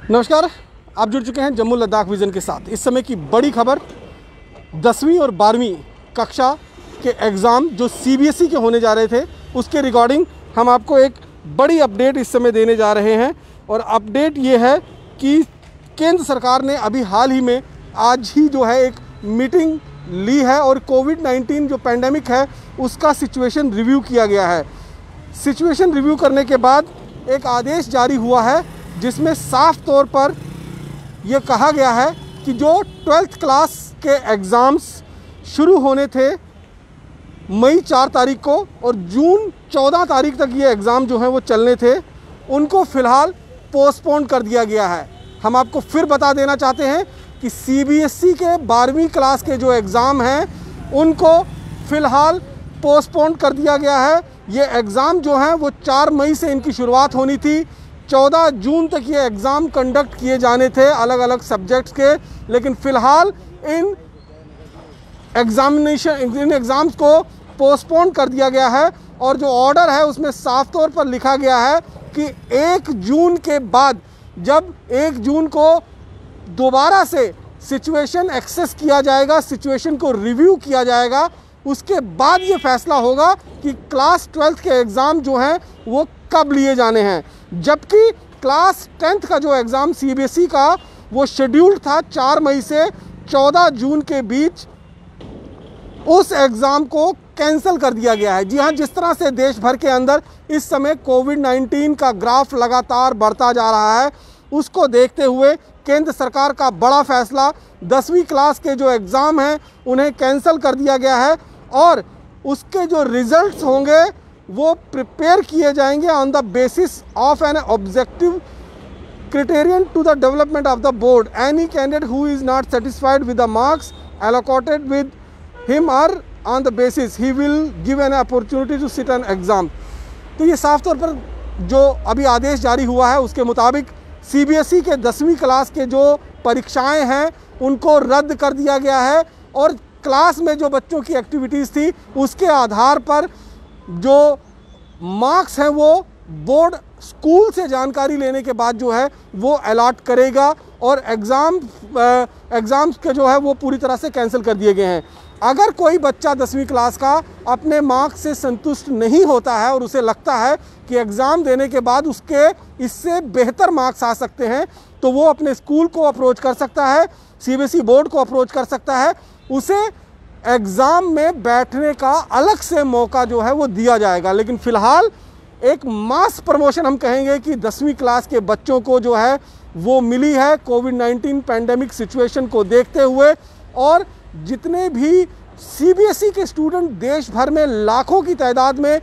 नमस्कार, आप जुड़ चुके हैं जम्मू लद्दाख विजन के साथ। इस समय की बड़ी खबर, 10वीं और 12वीं कक्षा के एग्ज़ाम जो सीबीएसई के होने जा रहे थे, उसके रिगार्डिंग हम आपको एक बड़ी अपडेट इस समय देने जा रहे हैं। और अपडेट ये है कि केंद्र सरकार ने अभी हाल ही में आज ही जो है एक मीटिंग ली है और कोविड-19 जो पैंडेमिक है उसका सिचुएशन रिव्यू किया गया है। सिचुएशन रिव्यू करने के बाद एक आदेश जारी हुआ है जिसमें साफ तौर पर यह कहा गया है कि जो 12th क्लास के एग्ज़ाम्स शुरू होने थे मई 4 तारीख को और जून 14 तारीख तक ये एग्ज़ाम जो हैं वो चलने थे, उनको फ़िलहाल पोस्टपोन कर दिया गया है। हम आपको फिर बता देना चाहते हैं कि सीबीएसई के 12वीं क्लास के जो एग्ज़ाम हैं उनको फ़िलहाल पोस्टपोन कर दिया गया है। ये एग्ज़ाम जो हैं वो 4 मई से इनकी शुरुआत होनी थी। 14 जून तक ये एग्ज़ाम कंडक्ट किए जाने थे अलग अलग सब्जेक्ट्स के, लेकिन फ़िलहाल इन एग्ज़ाम्स को पोस्टपोन कर दिया गया है। और जो ऑर्डर है उसमें साफ तौर पर लिखा गया है कि 1 जून के बाद, जब 1 जून को दोबारा से सिचुएशन एक्सेस किया जाएगा, सिचुएशन को रिव्यू किया जाएगा, उसके बाद ये फैसला होगा कि क्लास 12th के एग्ज़ाम जो हैं वो कब लिए जाने हैं। जबकि क्लास 10th का जो एग्ज़ाम सीबीएसई का वो शेड्यूल्ड था 4 मई से 14 जून के बीच, उस एग्ज़ाम को कैंसिल कर दिया गया है। जी हाँ, जिस तरह से देश भर के अंदर इस समय कोविड-19 का ग्राफ लगातार बढ़ता जा रहा है, उसको देखते हुए केंद्र सरकार का बड़ा फैसला, 10वीं क्लास के जो एग्ज़ाम हैं उन्हें कैंसिल कर दिया गया है और उसके जो रिज़ल्ट्स होंगे वो प्रिपेयर किए जाएंगे on the basis of an objective criterion to the development of the board. Any candidate who is not satisfied with the marks allocated with him are on the basis he will give an opportunity to sit an exam. तो ये साफ तौर पर जो अभी आदेश जारी हुआ है उसके मुताबिक सीबीएसई के 10वीं क्लास के जो परीक्षाएं हैं उनको रद्द कर दिया गया है और क्लास में जो बच्चों की एक्टिविटीज़ थी उसके आधार पर जो मार्क्स हैं वो बोर्ड स्कूल से जानकारी लेने के बाद जो है वो अलॉट करेगा और एग्ज़ाम्स के जो है वो पूरी तरह से कैंसिल कर दिए गए हैं। अगर कोई बच्चा 10वीं क्लास का अपने मार्क्स से संतुष्ट नहीं होता है और उसे लगता है कि एग्ज़ाम देने के बाद उसके इससे बेहतर मार्क्स आ सकते हैं, तो वो अपने स्कूल को अप्रोच कर सकता है, सीबीएसई बोर्ड को अप्रोच कर सकता है। उसे एग्ज़ाम में बैठने का अलग से मौका जो है वो दिया जाएगा। लेकिन फ़िलहाल एक मास प्रमोशन हम कहेंगे कि 10वीं क्लास के बच्चों को जो है वो मिली है कोविड-19 पैंडेमिक सिचुएशन को देखते हुए। और जितने भी सीबीएसई के स्टूडेंट देश भर में लाखों की तादाद में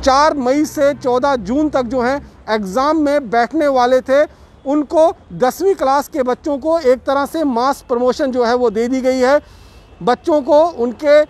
4 मई से 14 जून तक जो हैं एग्ज़ाम में बैठने वाले थे, उनको 10वीं क्लास के बच्चों को एक तरह से मास प्रमोशन जो है वो दे दी गई है। बच्चों को उनके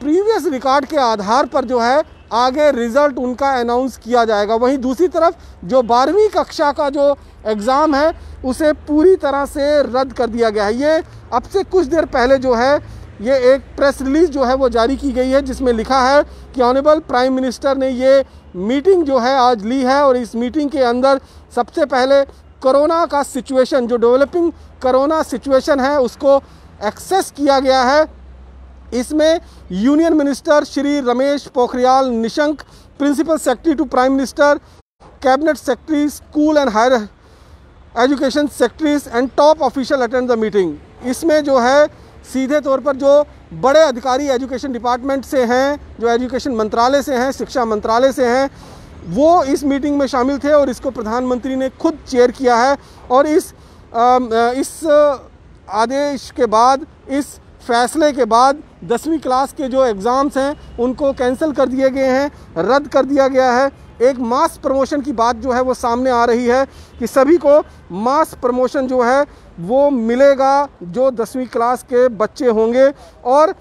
प्रीवियस रिकॉर्ड के आधार पर जो है आगे रिज़ल्ट उनका अनाउंस किया जाएगा। वहीं दूसरी तरफ जो 12वीं कक्षा का जो एग्ज़ाम है उसे पूरी तरह से रद्द कर दिया गया है। ये अब से कुछ देर पहले जो है ये एक प्रेस रिलीज़ जो है वो जारी की गई है जिसमें लिखा है कि ऑनरेबल प्राइम मिनिस्टर ने ये मीटिंग जो है आज ली है और इस मीटिंग के अंदर सबसे पहले कोरोना का सिचुएशन, जो डेवलपिंग कोरोना सिचुएशन है, उसको एक्सेस किया गया है। इसमें union minister Shri Ramesh Pokhriyal Nishank, principal secretary to prime minister, cabinet secretary, school and higher education secretaries and top official attend the meeting. इसमें जो है सीधे तौर पर जो बड़े अधिकारी एजुकेशन डिपार्टमेंट से हैं, जो एजुकेशन मंत्रालय से हैं, शिक्षा मंत्रालय से हैं, वो इस मीटिंग में शामिल थे और इसको प्रधानमंत्री ने खुद चेयर किया है। और इस आदेश के बाद, इस फैसले के बाद 10वीं क्लास के जो एग्ज़ाम्स हैं उनको कैंसिल कर दिए गए हैं, रद्द कर दिया गया है। एक मास प्रमोशन की बात जो है वो सामने आ रही है कि सभी को मास प्रमोशन जो है वो मिलेगा जो 10वीं क्लास के बच्चे होंगे और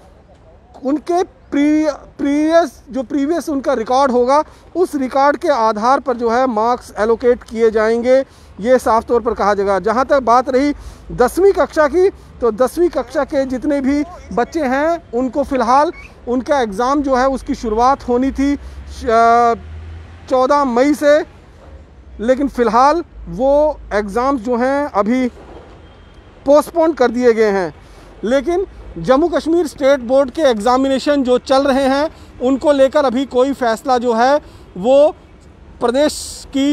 उनके प्रीवियस उनका रिकॉर्ड होगा, उस रिकॉर्ड के आधार पर जो है मार्क्स एलोकेट किए जाएंगे। ये साफ तौर पर कहा जाएगा। जहाँ तक बात रही 10वीं कक्षा की, तो 10वीं कक्षा के जितने भी बच्चे हैं उनको फ़िलहाल उनका एग्ज़ाम जो है उसकी शुरुआत होनी थी 14 मई से, लेकिन फ़िलहाल वो एग्ज़ाम्स जो हैं अभी पोस्टपोन कर दिए गए हैं। लेकिन जम्मू कश्मीर स्टेट बोर्ड के एग्ज़ामिनेशन जो चल रहे हैं उनको लेकर अभी कोई फ़ैसला जो है वो प्रदेश की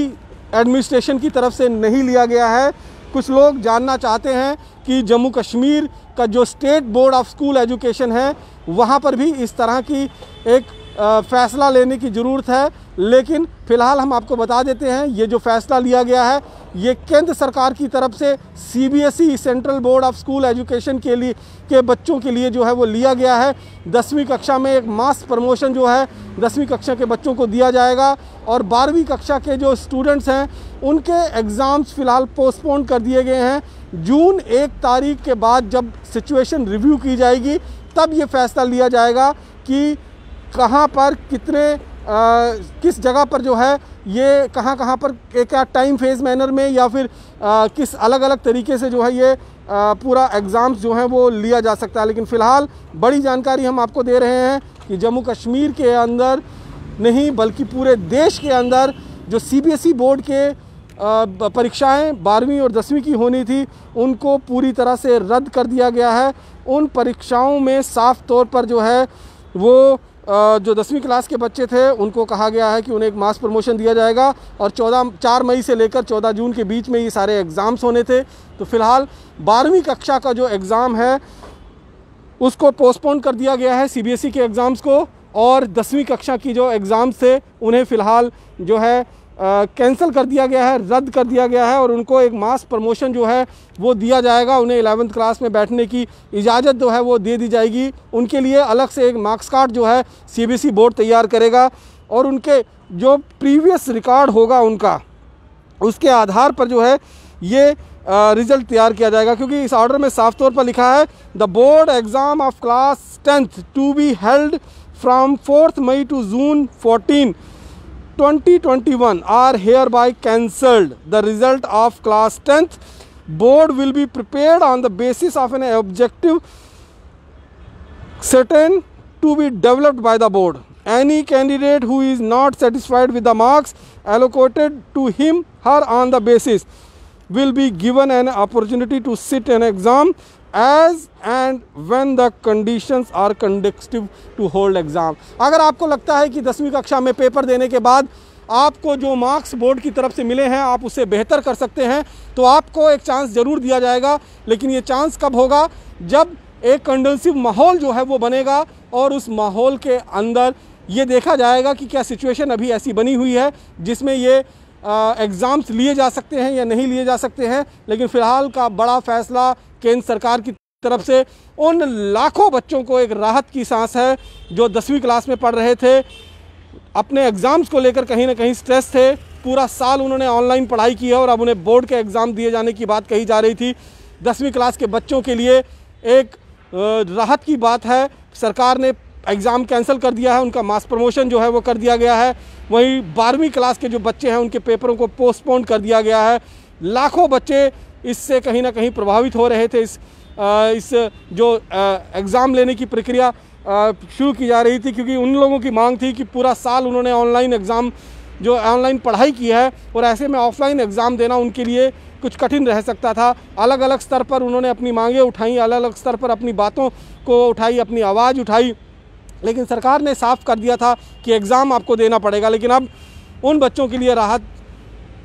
एडमिनिस्ट्रेशन की तरफ से नहीं लिया गया है। कुछ लोग जानना चाहते हैं कि जम्मू कश्मीर का जो state board of school education है वहाँ पर भी इस तरह की एक फ़ैसला लेने की ज़रूरत है। लेकिन फ़िलहाल हम आपको बता देते हैं ये जो फ़ैसला लिया गया है ये केंद्र सरकार की तरफ से CBSE central board of school education के बच्चों के लिए जो है वो लिया गया है। 10वीं कक्षा में एक मास प्रमोशन जो है 10वीं कक्षा के बच्चों को दिया जाएगा और 12वीं कक्षा के जो स्टूडेंट्स हैं उनके एग्ज़ाम्स फ़िलहाल पोस्टपोन कर दिए गए हैं। जून 1 तारीख के बाद जब सिचुएशन रिव्यू की जाएगी तब ये फ़ैसला लिया जाएगा कि कहाँ पर किस जगह पर जो है ये कहाँ पर क्या टाइम फेज़ मैनर में या फिर किस अलग अलग तरीके से जो है ये पूरा एग्ज़ाम्स जो है वो लिया जा सकता है। लेकिन फ़िलहाल बड़ी जानकारी हम आपको दे रहे हैं कि जम्मू कश्मीर के अंदर नहीं बल्कि पूरे देश के अंदर जो CBSE बोर्ड के परीक्षाएं 12वीं और 10वीं की होनी थी उनको पूरी तरह से रद्द कर दिया गया है। उन परीक्षाओं में साफ तौर पर जो है वो जो 10वीं क्लास के बच्चे थे उनको कहा गया है कि उन्हें एक मास प्रमोशन दिया जाएगा और 4 मई से लेकर 14 जून के बीच में ये सारे एग्ज़ाम्स होने थे। तो फ़िलहाल 12वीं कक्षा का जो एग्ज़ाम है उसको पोस्टपोन कर दिया गया है CBSE के एग्ज़ाम्स को, और 10वीं कक्षा की जो एग्ज़ाम्स थे उन्हें फ़िलहाल जो है कैंसिल कर दिया गया है, रद्द कर दिया गया है और उनको एक मास प्रमोशन जो है वो दिया जाएगा। उन्हें 11th क्लास में बैठने की इजाज़त जो है वो दे दी जाएगी। उनके लिए अलग से एक मार्क्स कार्ड जो है CBSE बोर्ड तैयार करेगा और उनके जो प्रीवियस रिकॉर्ड होगा उनका उसके आधार पर जो है ये रिज़ल्ट तैयार किया जाएगा। क्योंकि इस ऑर्डर में साफ तौर पर लिखा है the board exam of class 10th to be held from 4th May to June 14, 2021 are hereby cancelled. The result of class 10th board will be prepared on the basis of an objective certain to be developed by the board. Any candidate who is not satisfied with the marks allocated to him her on the basis will be given an opportunity to sit an exam as and when the conditions are conducive to hold exam. अगर आपको लगता है कि 10वीं कक्षा में paper देने के बाद आपको जो मार्क्स बोर्ड की तरफ से मिले हैं आप उससे बेहतर कर सकते हैं तो आपको एक चांस ज़रूर दिया जाएगा। लेकिन ये चांस कब होगा? जब एक कंडक्टिव माहौल जो है वो बनेगा और उस माहौल के अंदर ये देखा जाएगा कि क्या सिचुएशन अभी ऐसी बनी हुई है जिसमें ये एग्ज़ाम्स लिए जा सकते हैं या नहीं लिए जा सकते हैं। लेकिन फ़िलहाल का बड़ा फ़ैसला केंद्र सरकार की तरफ से उन लाखों बच्चों को एक राहत की सांस है जो 10वीं क्लास में पढ़ रहे थे, अपने एग्ज़ाम्स को लेकर कहीं ना कहीं स्ट्रेस थे। पूरा साल उन्होंने ऑनलाइन पढ़ाई की है और अब उन्हें बोर्ड के एग्ज़ाम दिए जाने की बात कही जा रही थी। 10वीं क्लास के बच्चों के लिए एक राहत की बात है, सरकार ने एग्ज़ाम कैंसिल कर दिया है, उनका मास प्रमोशन जो है वो कर दिया गया है। वहीं 12वीं क्लास के जो बच्चे हैं उनके पेपरों को पोस्टपोन कर दिया गया है। लाखों बच्चे इससे कहीं ना कहीं प्रभावित हो रहे थे। इस जो एग्ज़ाम लेने की प्रक्रिया शुरू की जा रही थी क्योंकि उन लोगों की मांग थी कि पूरा साल उन्होंने ऑनलाइन एग्ज़ाम जो ऑनलाइन पढ़ाई की है और ऐसे में ऑफलाइन एग्ज़ाम देना उनके लिए कुछ कठिन रह सकता था। अलग अलग स्तर पर उन्होंने अपनी मांगें उठाई, अलग अलग स्तर पर अपनी बातों को उठाई, अपनी आवाज़ उठाई, लेकिन सरकार ने साफ कर दिया था कि एग्ज़ाम आपको देना पड़ेगा। लेकिन अब उन बच्चों के लिए राहत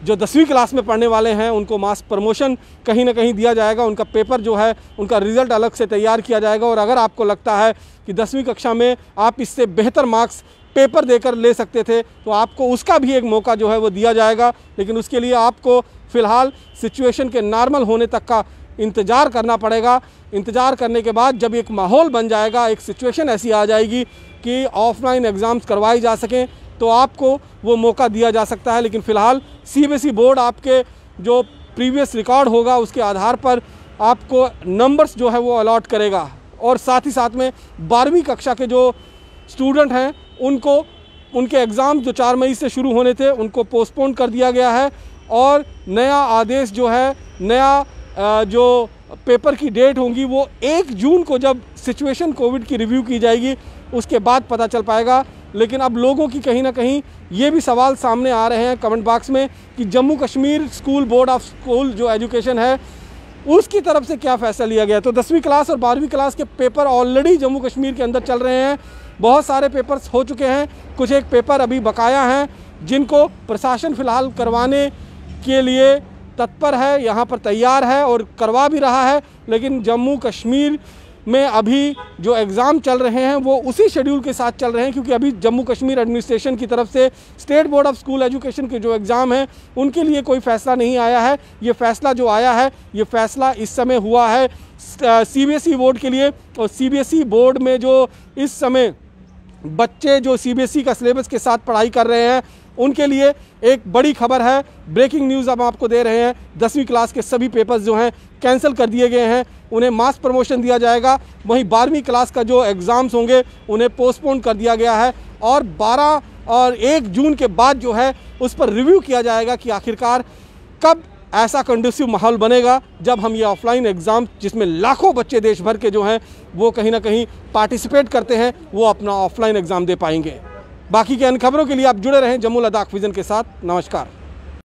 जो 10वीं क्लास में पढ़ने वाले हैं उनको मास प्रमोशन कहीं ना कहीं दिया जाएगा, उनका पेपर जो है उनका रिज़ल्ट अलग से तैयार किया जाएगा। और अगर आपको लगता है कि 10वीं कक्षा में आप इससे बेहतर मार्क्स पेपर देकर ले सकते थे तो आपको उसका भी एक मौका जो है वो दिया जाएगा। लेकिन उसके लिए आपको फ़िलहाल सिचुएशन के नॉर्मल होने तक का इंतज़ार करना पड़ेगा। इंतज़ार करने के बाद जब एक माहौल बन जाएगा, एक सिचुएशन ऐसी आ जाएगी कि ऑफलाइन एग्ज़ाम्स करवाए जा सकें तो आपको वो मौका दिया जा सकता है। लेकिन फ़िलहाल CBSE बोर्ड आपके जो प्रीवियस रिकॉर्ड होगा उसके आधार पर आपको नंबर्स जो है वो अलॉट करेगा। और साथ ही साथ में 12वीं कक्षा के जो स्टूडेंट हैं उनको उनके एग्ज़ाम जो 4 मई से शुरू होने थे उनको पोस्टपोन कर दिया गया है। और नया आदेश जो है, नया जो पेपर की डेट होंगी वो 1 जून को जब सिचुएशन कोविड की रिव्यू की जाएगी उसके बाद पता चल पाएगा। लेकिन अब लोगों की कहीं ना कहीं ये भी सवाल सामने आ रहे हैं कमेंट बॉक्स में कि Jammu Kashmir school board of school जो एजुकेशन है उसकी तरफ से क्या फ़ैसला लिया गया। तो 10वीं क्लास और 12वीं क्लास के पेपर ऑलरेडी जम्मू कश्मीर के अंदर चल रहे हैं, बहुत सारे पेपर्स हो चुके हैं, कुछ एक पेपर अभी बकाया हैं जिनको प्रशासन फ़िलहाल करवाने के लिए तत्पर है, यहाँ पर तैयार है और करवा भी रहा है। लेकिन जम्मू कश्मीर में अभी जो एग्ज़ाम चल रहे हैं वो उसी शेड्यूल के साथ चल रहे हैं, क्योंकि अभी जम्मू कश्मीर एडमिनिस्ट्रेशन की तरफ से state board of school education के जो एग्ज़ाम हैं उनके लिए कोई फ़ैसला नहीं आया है। ये फ़ैसला जो आया है ये फ़ैसला इस समय हुआ है CBSE बोर्ड के लिए। और CBSE बोर्ड में जो इस समय बच्चे जो CBSE का सिलेबस के साथ पढ़ाई कर रहे हैं उनके लिए एक बड़ी खबर है, ब्रेकिंग न्यूज़ अब आपको दे रहे हैं। 10वीं क्लास के सभी पेपर्स जो हैं कैंसिल कर दिए गए हैं, उन्हें मास प्रमोशन दिया जाएगा। वहीं 12वीं क्लास का जो एग्ज़ाम्स होंगे उन्हें पोस्टपोन कर दिया गया है और 12 और 1 जून के बाद जो है उस पर रिव्यू किया जाएगा कि आखिरकार कब ऐसा कंडूसिव माहौल बनेगा जब हम ये ऑफलाइन एग्ज़ाम जिसमें लाखों बच्चे देश भर के जो हैं वो कहीं ना कहीं पार्टिसिपेट करते हैं वो अपना ऑफलाइन एग्ज़ाम दे पाएंगे। बाकी के अन्य खबरों के लिए आप जुड़े रहें जम्मू लद्दाख विज़न के साथ। नमस्कार।